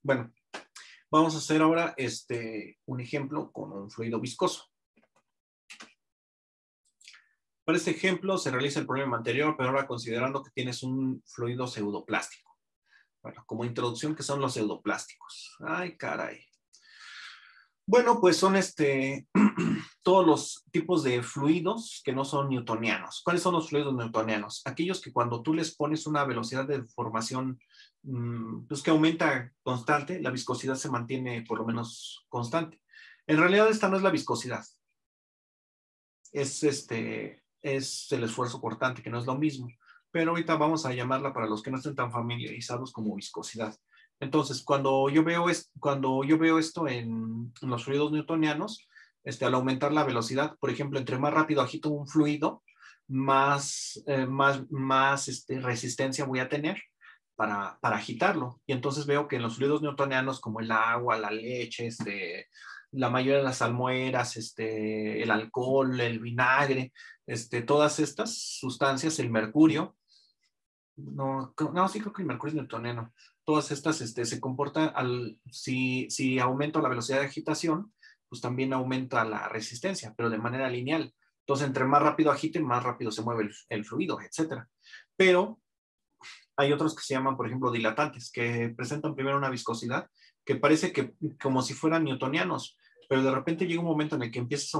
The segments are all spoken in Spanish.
Bueno, vamos a hacer ahora un ejemplo con un fluido viscoso. Para este ejemplo se realiza el problema anterior, pero ahora considerando que tienes un fluido pseudoplástico. Bueno, como introducción, ¿qué son los pseudoplásticos? Ay, caray. Bueno, pues son todos los tipos de fluidos que no son newtonianos. ¿Cuáles son los fluidos newtonianos? Aquellos que cuando tú les pones una velocidad de formación pues que aumenta constante, la viscosidad se mantiene por lo menos constante. En realidad esta no es la viscosidad. Es el esfuerzo cortante, que no es lo mismo. Pero ahorita vamos a llamarla, para los que no estén tan familiarizados, como viscosidad. Entonces, cuando yo veo esto en los fluidos newtonianos, al aumentar la velocidad, por ejemplo, entre más rápido agito un fluido, más resistencia voy a tener para agitarlo. Y entonces veo que en los fluidos newtonianos, como el agua, la leche, la mayoría de las salmueras, el alcohol, el vinagre, todas estas sustancias, el mercurio, sí creo que el mercurio es newtoniano. Todas estas se comportan si aumento la velocidad de agitación, pues también aumenta la resistencia, pero de manera lineal. Entonces, entre más rápido agite, más rápido se mueve el fluido, etc. Pero hay otros que se llaman, por ejemplo, dilatantes, que presentan primero una viscosidad que parece que como si fueran newtonianos, pero de repente llega un momento en el que empiezas a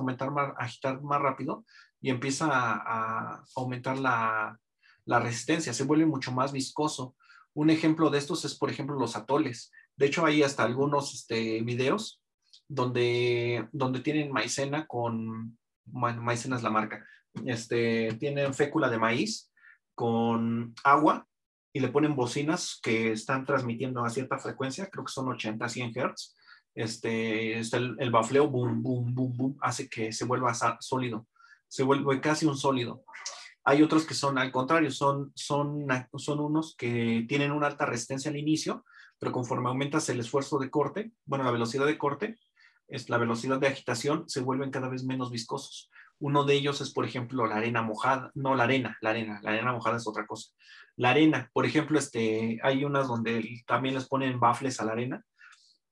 agitar más rápido y empieza a aumentar la resistencia, se vuelve mucho más viscoso. Un ejemplo de estos es, por ejemplo, los atoles. De hecho, hay hasta algunos videos donde tienen maicena bueno, maicena es la marca, tienen fécula de maíz con agua y le ponen bocinas que están transmitiendo a cierta frecuencia, creo que son 80, 100 Hz. El bafleo, boom, boom, boom, boom, hace que se vuelva sólido, se vuelve casi un sólido. Hay otros que son al contrario, son unos que tienen una alta resistencia al inicio, pero conforme aumentas el esfuerzo de corte, bueno, la velocidad de corte, la velocidad de agitación, se vuelven cada vez menos viscosos. Uno de ellos es, por ejemplo, la arena mojada. No, la arena mojada es otra cosa. La arena, por ejemplo, hay unas donde también les ponen bafles a la arena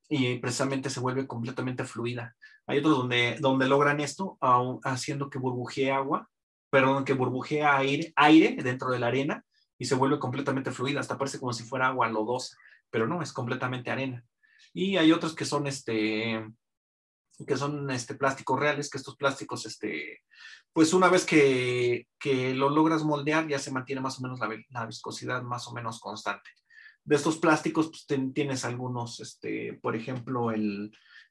y precisamente se vuelve completamente fluida. Hay otros donde logran esto haciendo que burbujee agua, perdón, que burbujea aire dentro de la arena y se vuelve completamente fluida, hasta parece como si fuera agua lodosa, pero no, es completamente arena. Y hay otros que son plásticos reales, que estos plásticos, pues una vez que lo logras moldear, ya se mantiene más o menos la viscosidad más o menos constante. De estos plásticos, pues tienes algunos, por ejemplo,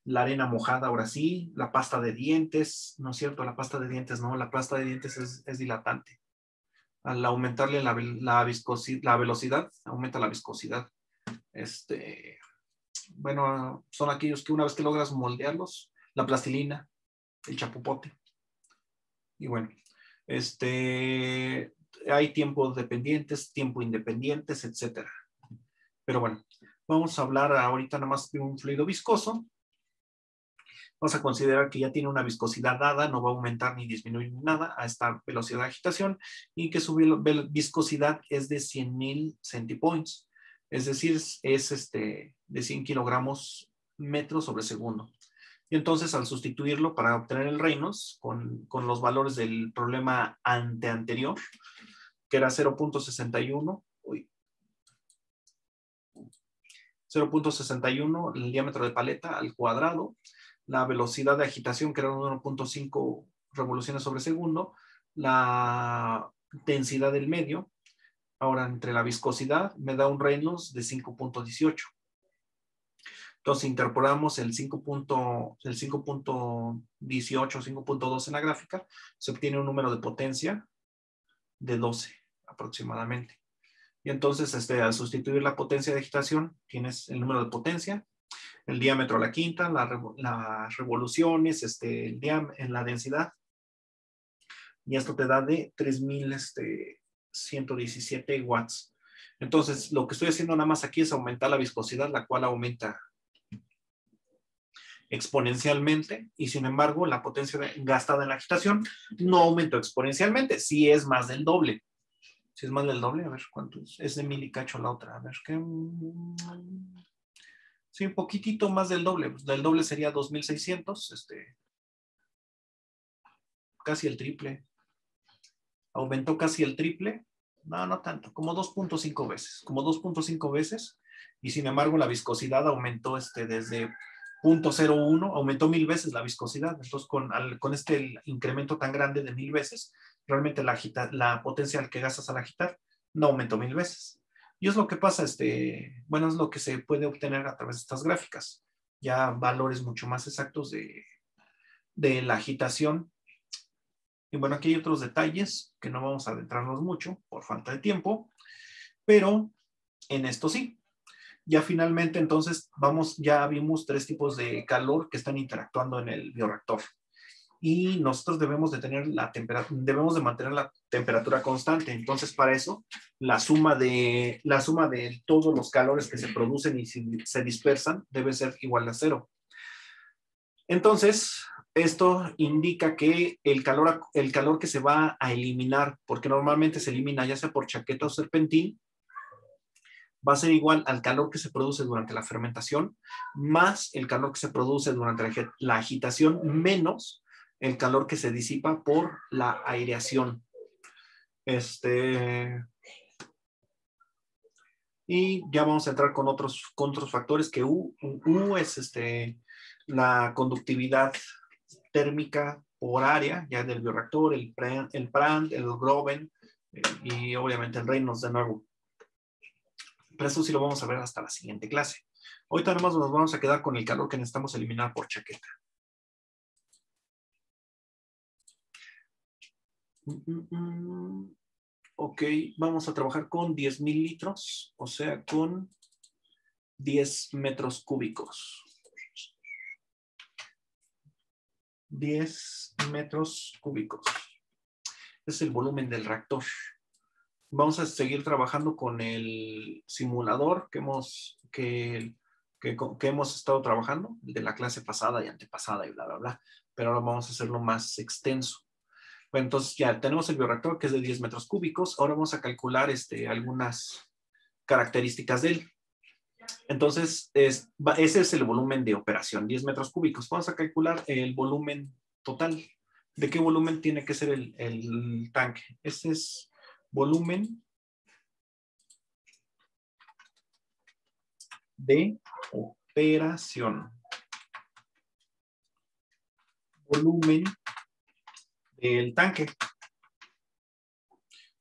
la arena mojada, ahora sí, la pasta de dientes, no es cierto, la pasta de dientes no, la pasta de dientes es dilatante. Al aumentarle la velocidad, aumenta la viscosidad. Bueno, son aquellos que una vez que logras moldearlos, la plastilina, el chapopote. Y bueno, hay tiempos dependientes, tiempo independientes, etcétera. Pero bueno, vamos a hablar ahorita nada más de un fluido viscoso. Vamos a considerar que ya tiene una viscosidad dada, no va a aumentar ni disminuir nada a esta velocidad de agitación y que su viscosidad es de 100,000 centipoints. Es decir, es de 100 kilogramos metros sobre segundo. Y entonces, al sustituirlo para obtener el Reynolds con los valores del problema anterior, que era 0.61, 0.61 el diámetro de paleta al cuadrado, la velocidad de agitación, que era 1.5 revoluciones sobre segundo, la densidad del medio, ahora entre la viscosidad, me da un Reynolds de 5.18. Entonces, incorporamos el 5.18, 5.12 en la gráfica, se obtiene un número de potencia de 12 aproximadamente. Y entonces, al sustituir la potencia de agitación, tienes el número de potencia, el diámetro a la quinta, las revoluciones, en la densidad. Y esto te da de 3,117 watts. Entonces, lo que estoy haciendo nada más aquí es aumentar la viscosidad, la cual aumenta exponencialmente, y sin embargo, la potencia gastada en la agitación no aumentó exponencialmente, sí es más del doble. Si es más del doble, a ver cuánto es de 1,000 y cacho la otra, a ver qué. Sí, un poquitito más del doble. Del doble sería 2,600, casi el triple. Aumentó casi el triple. No, no tanto, como 2.5 veces. Como 2.5 veces. Y sin embargo, la viscosidad aumentó desde 0.01, aumentó 1000 veces la viscosidad. Entonces, con este incremento tan grande de 1000 veces, realmente la potencia que gastas al agitar no aumentó 1000 veces. Y es lo que pasa, bueno, es lo que se puede obtener a través de estas gráficas. Ya valores mucho más exactos de la agitación. Y bueno, aquí hay otros detalles que no vamos a adentrarnos mucho por falta de tiempo, pero en esto sí. Ya finalmente, entonces, ya vimos 3 tipos de calor que están interactuando en el bioreactor. Y nosotros debemos de mantener la temperatura constante. Entonces, para eso, la suma de todos los calores que se producen y se dispersan debe ser igual a 0. Entonces, esto indica que el calor que se va a eliminar, porque normalmente se elimina ya sea por chaqueta o serpentín, va a ser igual al calor que se produce durante la fermentación, más el calor que se produce durante la agitación, menos el calor que se disipa por la aireación. Y ya vamos a entrar con otros factores que U es la conductividad térmica por área, ya del bioreactor, el Prandtl, el Groven y obviamente el Reynolds de nuevo. Pero eso sí lo vamos a ver hasta la siguiente clase. Ahorita nomás nos vamos a quedar con el calor que necesitamos eliminar por chaqueta. Ok, vamos a trabajar con 10,000 litros, o sea, con 10 metros cúbicos. 10 metros cúbicos. Es el volumen del reactor. Vamos a seguir trabajando con el simulador que hemos estado trabajando, de la clase pasada y antepasada y bla, bla, bla. Pero ahora vamos a hacerlo más extenso. Bueno, entonces ya tenemos el bioreactor que es de 10 metros cúbicos. Ahora vamos a calcular algunas características de él. Entonces, ese es el volumen de operación, 10 metros cúbicos. Vamos a calcular el volumen total. ¿De qué volumen tiene que ser el tanque? Ese es volumen de operación. Volumen del tanque.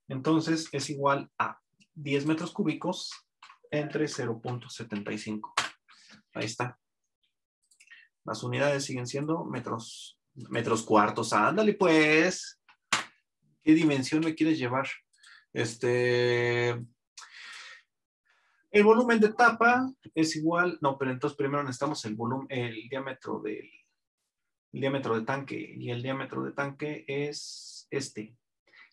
Entonces, es igual a 10 metros cúbicos entre 0.75. Ahí está. Las unidades siguen siendo metros cuartos. Ándale, pues. ¿Qué dimensión me quieres llevar? El volumen de tapa es igual. No, pero entonces primero necesitamos el diámetro del diámetro de tanque. Y el diámetro de tanque es este.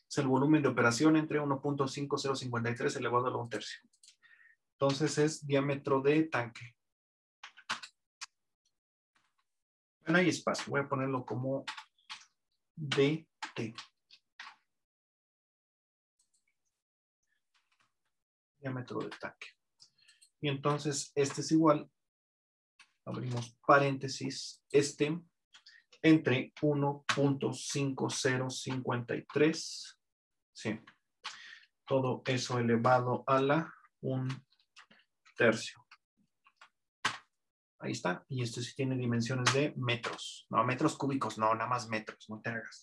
Es el volumen de operación entre 1.5053 elevado a la 1/3. Entonces es diámetro de tanque. Bueno, hay espacio. Voy a ponerlo como DT. Diámetro de tanque. Y entonces este es igual, abrimos paréntesis, entre 1.5053, sí, todo eso elevado a la 1/3. Ahí está, y esto sí tiene dimensiones de metros, no metros cúbicos, no, nada más metros, no te hagas.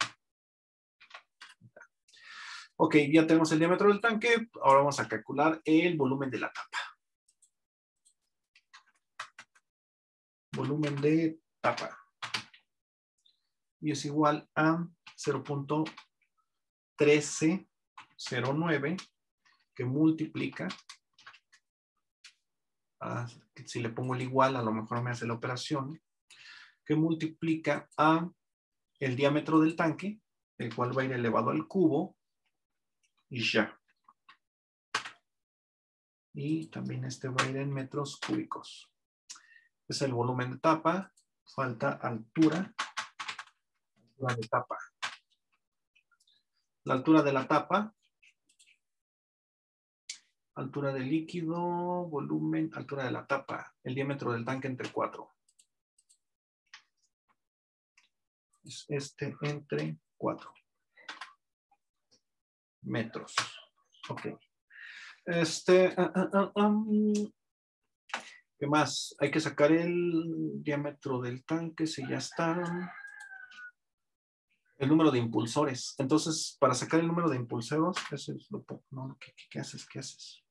Ok, ya tenemos el diámetro del tanque, ahora vamos a calcular el volumen de la tapa. Volumen de tapa. Y es igual a 0.1309 que multiplica, si le pongo el igual, a lo mejor me hace la operación, que multiplica a el diámetro del tanque, el cual va a ir elevado al cubo, y ya. Y también va a ir en metros cúbicos. Es el volumen de tapa, falta altura de tapa. La altura de la tapa Altura del líquido, volumen, altura de la tapa, el diámetro del tanque entre 4. Es este entre 4 metros. Ok. ¿Qué más? Hay que sacar el diámetro del tanque, si ya está. El número de impulsores. Entonces, para sacar el número de impulsores, eso es lo no, ¿qué haces? ¿Qué haces?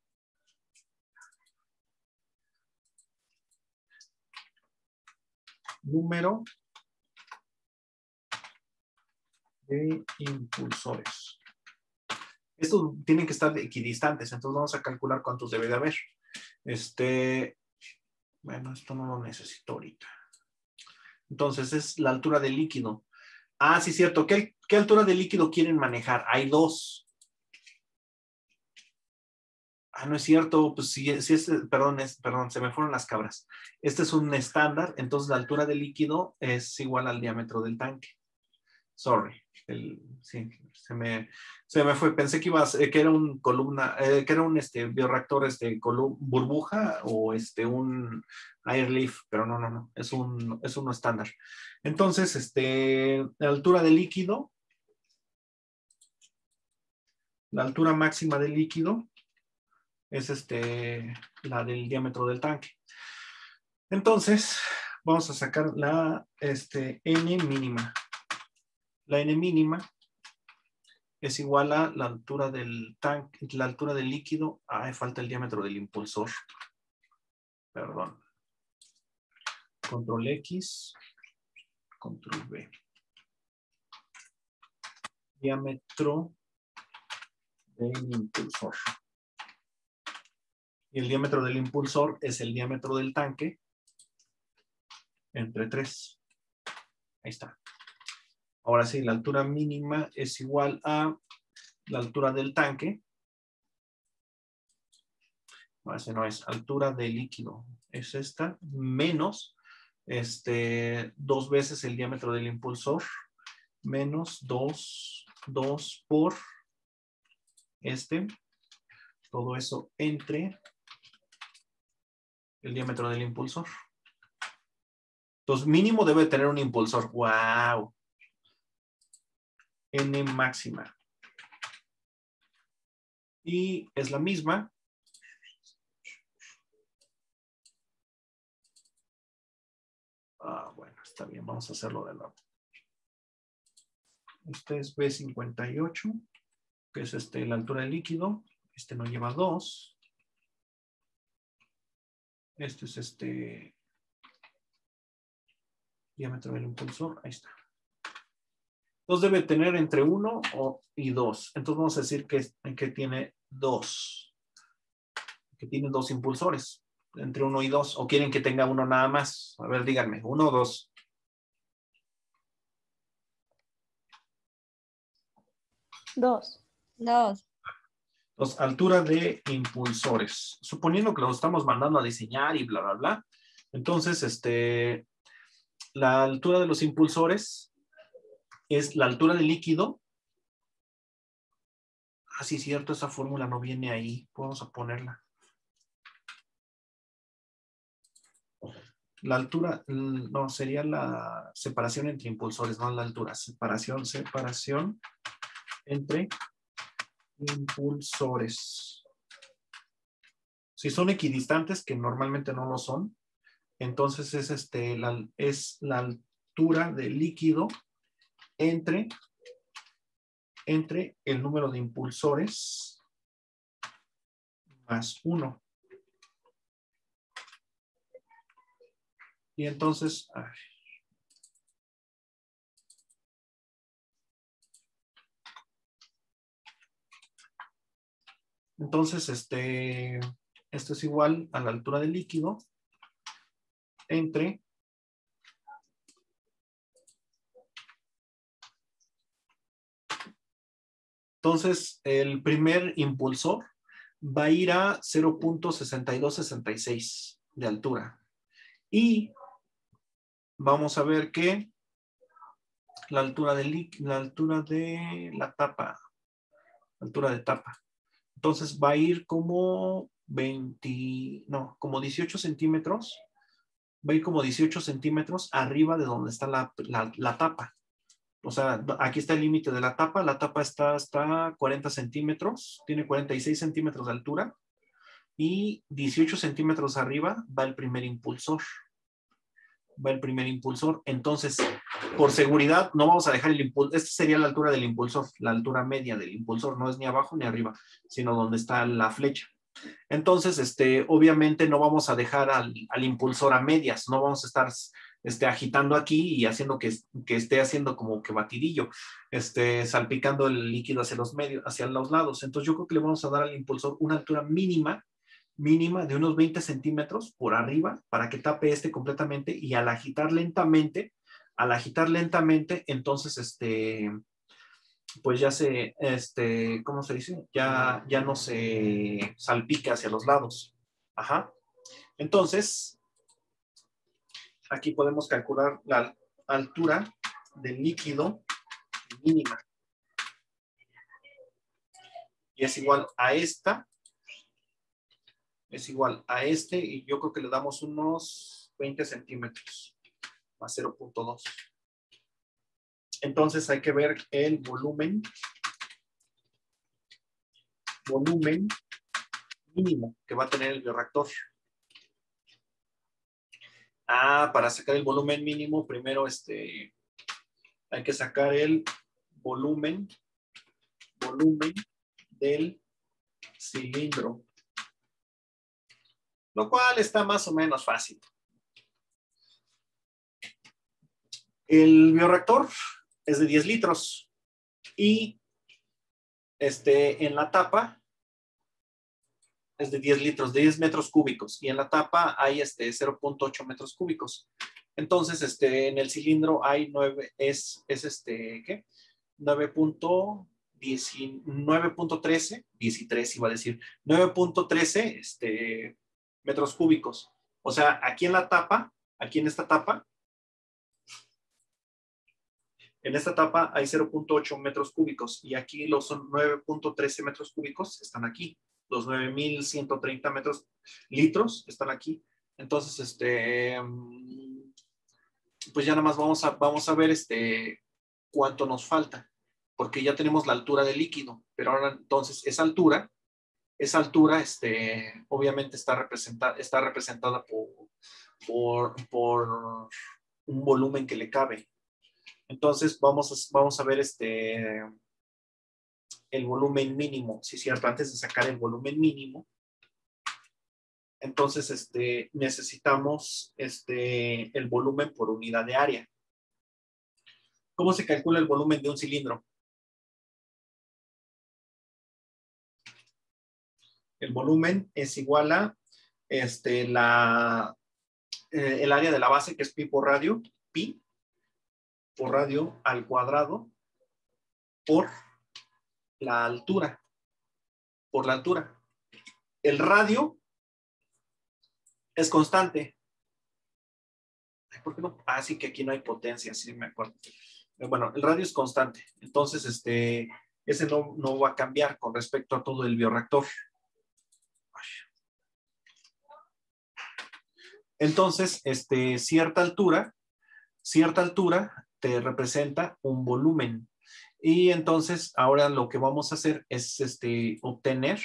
Número de impulsores. Estos tienen que estar equidistantes, entonces vamos a calcular cuántos debe de haber. Bueno, esto no lo necesito ahorita. Entonces, es la altura del líquido. Ah, sí, cierto. ¿Qué altura de líquido quieren manejar? Hay dos. Ah, no es cierto. Pues sí, perdón, se me fueron las cabras. Este es un estándar, entonces la altura del líquido es igual al diámetro del tanque. Sorry. Sí, se me fue. Pensé que que era un columna, que era un bioreactor burbuja o un airlift, pero no. Es uno estándar. Entonces, la altura del líquido, la altura máxima del líquido es la del diámetro del tanque. Entonces, vamos a sacar la N mínima. La N mínima es igual a la altura del tanque, la altura del líquido. Ah, falta el diámetro del impulsor. Perdón. Control X, Control V. Diámetro del impulsor. Y el diámetro del impulsor es el diámetro del tanque entre 3. Ahí está. Ahora sí, la altura mínima es igual a la altura del tanque. No, ese no es altura del líquido. Es esta menos 2 veces el diámetro del impulsor menos 2 por todo eso entre el diámetro del impulsor. Entonces, mínimo debe tener un impulsor. ¡Wow! N máxima. Y es la misma. Bueno, está bien. Vamos a hacerlo de nuevo. Este es B58, que es la altura del líquido. Este no lleva 2. Este es diámetro del impulsor. Ahí está. Entonces debe tener entre 1 y 2. Entonces vamos a decir que tiene 2. Que tiene 2 impulsores. Entre 1 y 2. ¿O quieren que tenga uno nada más? A ver, díganme. 1 o 2. 2. Entonces, altura de impulsores. Suponiendo que lo estamos mandando a diseñar y bla, bla, bla. Entonces, la altura de los impulsores es la altura del líquido. Ah, sí, cierto, esa fórmula no viene ahí. Vamos a ponerla. La altura, no, sería la separación entre impulsores, no la altura. Separación entre impulsores. Si son equidistantes, que normalmente no lo son, entonces es la altura del líquido entre el número de impulsores más 1. Y entonces, esto es igual a la altura del líquido entre entonces el primer impulsor va a ir a 0.6266 de altura. Y vamos a ver que la altura de la tapa, altura de tapa, Entonces va a ir como como 18 centímetros. Va a ir como 18 centímetros arriba de donde está la tapa. O sea, aquí está el límite de la tapa está hasta 40 centímetros, tiene 46 centímetros de altura y 18 centímetros arriba va el primer impulsor. Entonces, por seguridad, no vamos a dejar el impulsor. Esta sería la altura del impulsor, la altura media del impulsor, no es ni abajo ni arriba, sino donde está la flecha. Entonces, obviamente no vamos a dejar al impulsor a medias, no vamos a estar agitando aquí y haciendo que esté haciendo como que batidillo, salpicando el líquido hacia hacia los lados. Entonces yo creo que le vamos a dar al impulsor una altura mínima de unos 20 centímetros por arriba para que tape completamente, y al agitar lentamente, entonces pues ya ¿cómo se dice? Ya no se salpica hacia los lados. Ajá. Entonces, aquí podemos calcular la altura del líquido mínima. Y es igual a esta. Es igual a y yo creo que le damos unos 20 centímetros más 0.2. Entonces hay que ver el volumen mínimo que va a tener el bioreactor. Para sacar el volumen mínimo, primero hay que sacar el volumen del cilindro, lo cual está más o menos fácil. El bioreactor es de 10 litros y en la tapa es de 10 litros, de 10 metros cúbicos, y en la tapa hay 0.8 metros cúbicos. Entonces, en el cilindro hay 9, ¿qué? 9.13, 13 iba a decir, 9.13 metros cúbicos. O sea, aquí en la tapa, aquí en esta tapa hay 0.8 metros cúbicos, y aquí los 9.13 metros cúbicos están aquí. Los 9.130 litros están aquí. Entonces, pues ya nada más vamos a ver cuánto nos falta, porque ya tenemos la altura del líquido, pero ahora entonces esa altura, obviamente está representada por un volumen que le cabe. Entonces vamos a ver el volumen mínimo, sí, cierto, antes de sacar el volumen mínimo. Entonces, necesitamos el volumen por unidad de área. ¿Cómo se calcula el volumen de un cilindro? El volumen es igual a el área de la base, que es pi por radio al cuadrado por la altura. El radio es constante. ¿Por qué no? Sí, que aquí no hay potencia, sí me acuerdo. Bueno, el radio es constante. Entonces, ese no va a cambiar con respecto a todo el bioreactor. Entonces, cierta altura te representa un volumen. Y entonces, ahora lo que vamos a hacer es obtener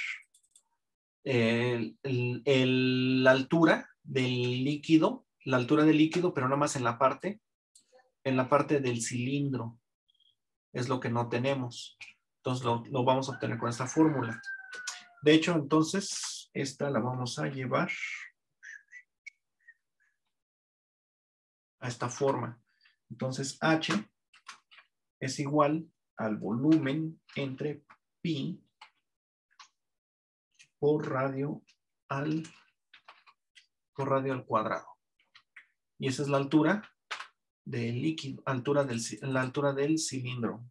la altura del líquido, pero nada más en la parte del cilindro. Es lo que no tenemos. Entonces, lo vamos a obtener con esta fórmula. De hecho, entonces, esta la vamos a llevar a esta forma. Entonces, H es igual al volumen entre pi por radio al cuadrado. Y esa es la altura del líquido, la altura del cilindro.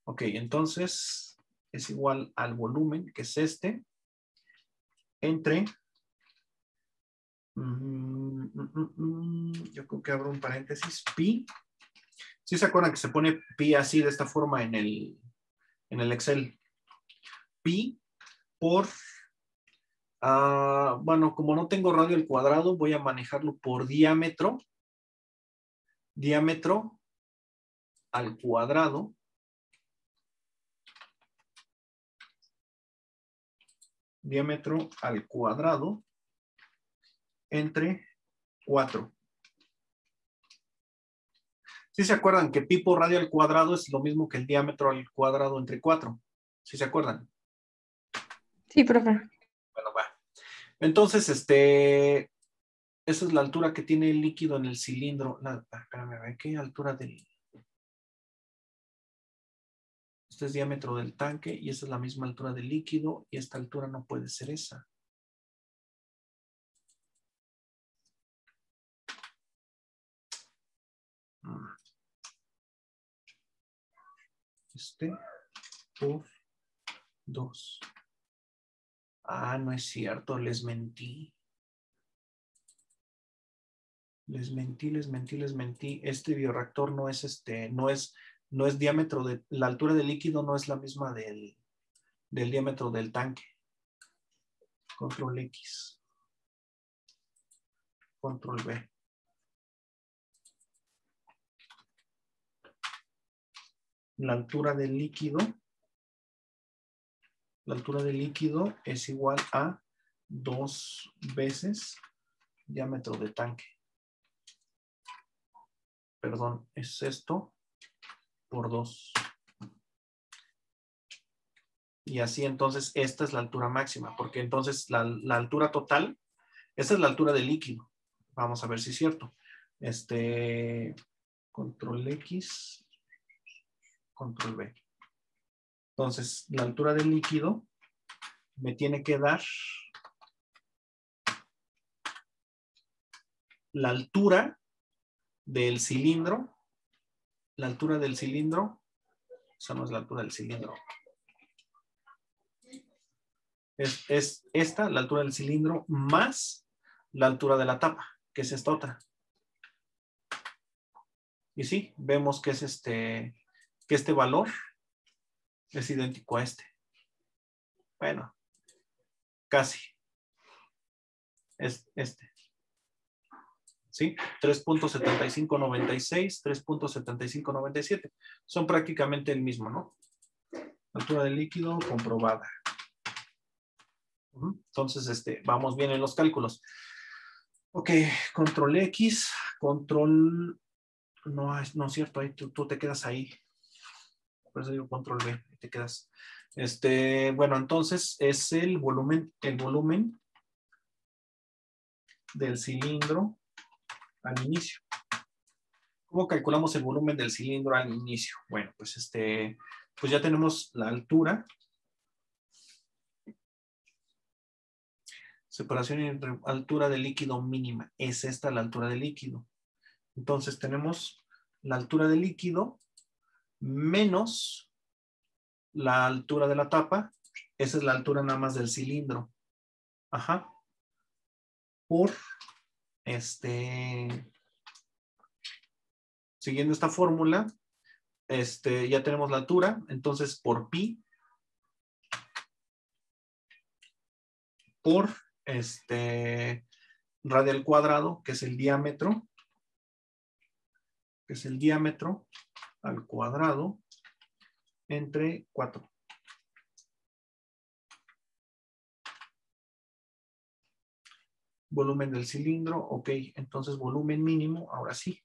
Ok, entonces es igual al volumen, que es entre, yo creo que abro un paréntesis, pi ¿Sí se acuerdan que se pone pi así de esta forma en el Excel? Pi por, bueno, como no tengo radio al cuadrado, voy a manejarlo por diámetro. Diámetro al cuadrado. Diámetro al cuadrado entre 4. ¿Sí se acuerdan que pi por radio al cuadrado es lo mismo que el diámetro al cuadrado entre 4? ¿Sí se acuerdan? Sí, profe. Bueno, va. Entonces, esa es la altura que tiene el líquido en el cilindro. Espérame, a ver, ¿qué altura del...? Este es diámetro del tanque y esta es la misma altura del líquido y esta altura no puede ser esa. Por 2. No es cierto, les mentí. Les mentí. Este bioreactor no es no es diámetro de, la altura del líquido no es la misma del diámetro del tanque. Control X. Control V. La altura del líquido es igual a 2 veces diámetro de tanque. Perdón, es esto por 2. Y así entonces esta es la altura máxima, porque entonces la altura total, esta es la altura del líquido. Vamos a ver si es cierto. Control X, control V. Entonces, la altura del líquido me tiene que dar la altura del cilindro. La altura del cilindro, esa no es la altura del cilindro. Es esta, la altura del cilindro, más la altura de la tapa, que es esta otra. Y sí, vemos que es que este valor es idéntico a este. Bueno, casi. Es este. ¿Sí? 3.7596, 3.7597. Son prácticamente el mismo, ¿no? Altura del líquido comprobada. Entonces, vamos bien en los cálculos. Ok, control X, control... No es cierto, ahí tú te quedas ahí. Por eso digo control V, te quedas. Bueno, entonces es el volumen del cilindro al inicio. ¿Cómo calculamos el volumen del cilindro al inicio? Bueno, pues pues ya tenemos la altura. Separación entre altura del líquido mínima. Es esta la altura del líquido. Entonces tenemos la altura del líquido menos la altura de la tapa. Esa es la altura nada más del cilindro. Ajá. Por siguiendo esta fórmula, ya tenemos la altura. Entonces por pi por radio al cuadrado, que es el diámetro, al cuadrado entre 4. Volumen del cilindro, ok, entonces volumen mínimo, ahora sí,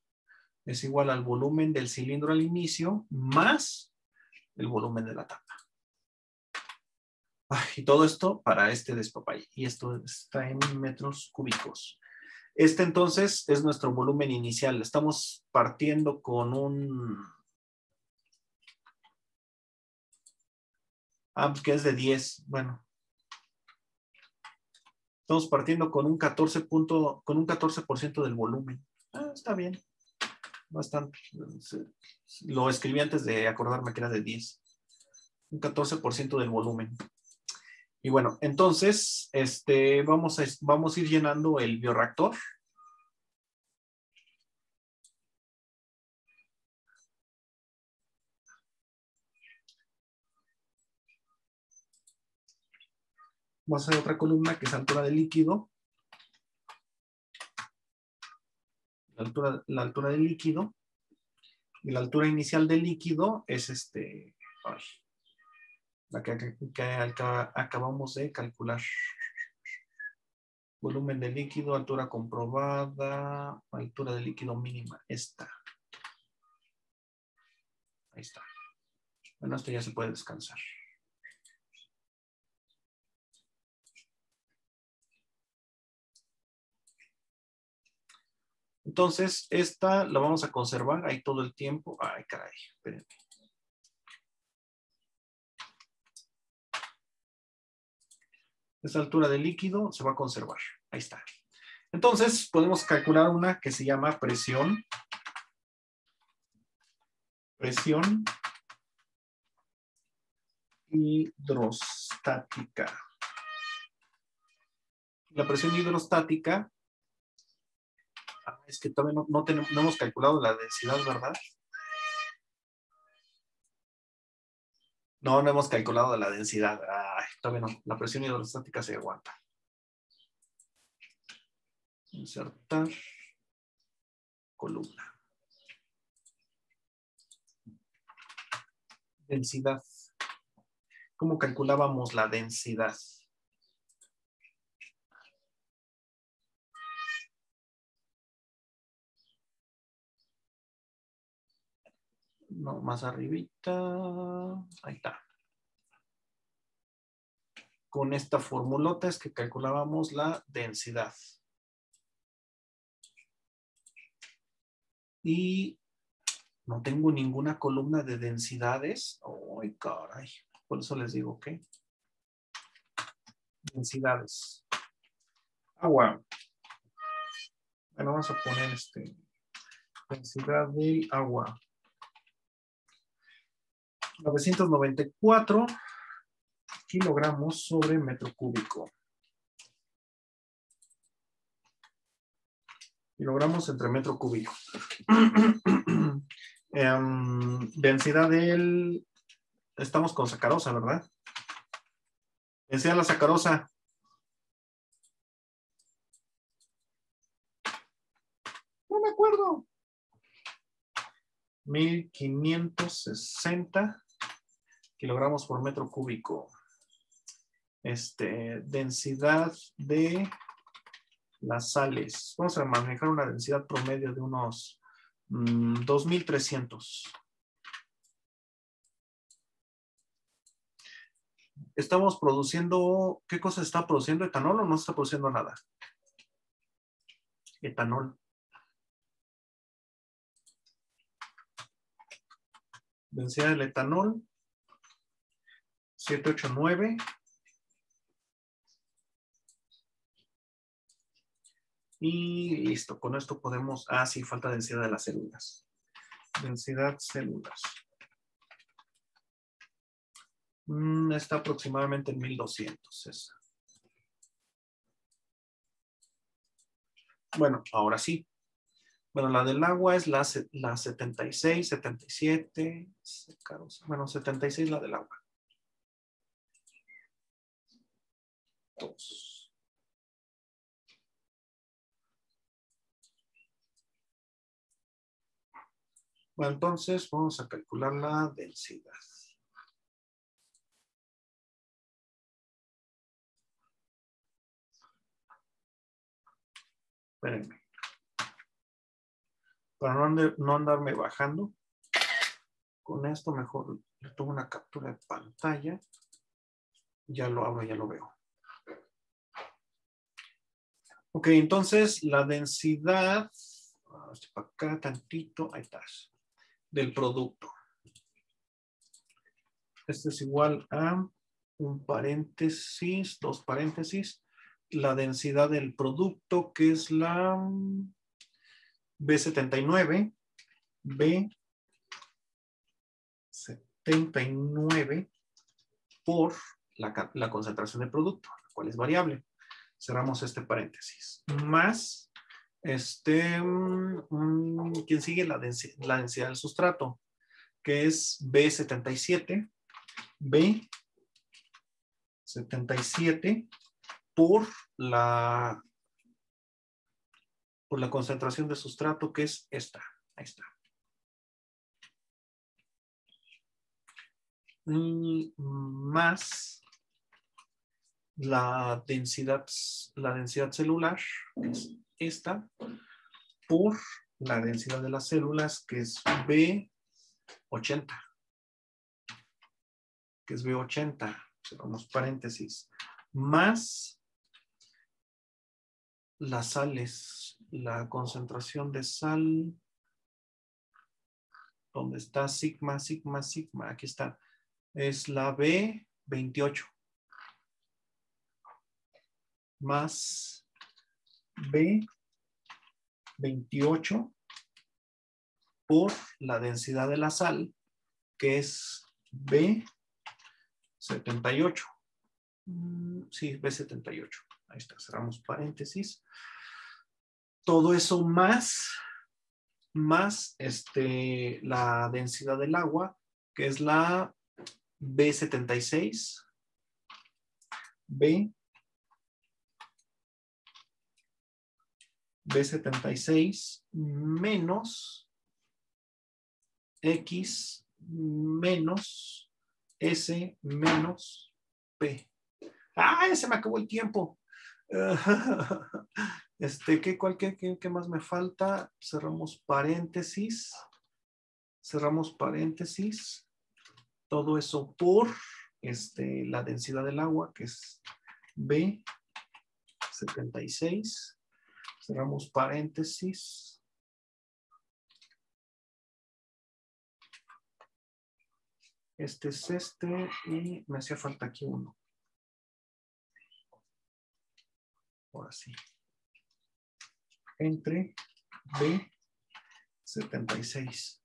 es igual al volumen del cilindro al inicio más el volumen de la tapa. Y todo esto para despapay, y esto está en metros cúbicos. Entonces es nuestro volumen inicial. Estamos partiendo con un... que es de 10, bueno. Estamos partiendo con un 14% del volumen. Está bien. Bastante. Lo escribí antes de acordarme que era de 10. Un 14% del volumen. Y bueno, entonces, vamos a ir llenando el bioreactor. Vamos a hacer otra columna que es altura del líquido. La altura del líquido. Y la altura inicial del líquido es la que acabamos de calcular. Volumen del líquido, altura comprobada, altura del líquido mínima. Esta. Ahí está. Bueno, esto ya se puede descansar. Entonces, esta la vamos a conservar ahí todo el tiempo. Ay, caray, espérenme. Esta altura del líquido se va a conservar. Ahí está. Entonces, podemos calcular una que se llama presión. Presión hidrostática. La presión hidrostática, es que todavía no hemos calculado la densidad, ¿verdad? No hemos calculado la densidad. Ay, todavía no. La presión hidrostática se aguanta. Insertar columna. Densidad. ¿Cómo calculábamos la densidad? No, más arribita. Ahí está. Con esta formulota es que calculábamos la densidad. Y no tengo ninguna columna de densidades. Ay, caray. Por eso les digo que densidades. Agua. Bueno, vamos a poner densidad del agua. 994 kilogramos sobre metro cúbico. Kilogramos entre metro cúbico. Densidad del... Estamos con sacarosa, ¿verdad? Densidad de la sacarosa. No me acuerdo. 1560 kilogramos por metro cúbico. Densidad de las sales. Vamos a manejar una densidad promedio de unos 2300. Estamos produciendo, ¿qué cosa está produciendo? ¿Etanol o no está produciendo nada? Etanol. Densidad del etanol. 789. Y listo, con esto podemos... Ah, sí, falta densidad de las células. Densidad células. Está aproximadamente en 1200 esa. Bueno, ahora sí. Bueno, la del agua es la 76, 77. Bueno, 76 la del agua. 2. Bueno, entonces vamos a calcular la densidad. Espérenme. Para no andarme bajando, con esto mejor le tomo una captura de pantalla. Ya lo abro, ya lo veo. Ok, entonces la densidad, para acá tantito, ahí está, del producto. Este es igual a un paréntesis, dos paréntesis, la densidad del producto, que es la B79, B79 por la concentración del producto, la cual es variable. Cerramos este paréntesis. Más, ¿quién sigue? La densidad del sustrato, que es B77, 77 por la concentración de sustrato, que es esta. Ahí está. Más la densidad celular, que es esta, por la densidad de las células, que es B80. Que es B80. Cerramos paréntesis. Más las sales, la concentración de sal, ¿dónde está? Sigma, sigma, sigma. Aquí está. Es la B28. Más B28 por la densidad de la sal, que es B78. Sí, B78. Ahí está, cerramos paréntesis. Todo eso más la densidad del agua, que es la B76. B76 menos X menos S menos P. ¡Ah! Se me acabó el tiempo. ¿Qué más me falta? Cerramos paréntesis. Cerramos paréntesis. Todo eso por la densidad del agua, que es B76. Cerramos paréntesis. Este es y me hacía falta aquí uno. Ahora sí. Entre B76.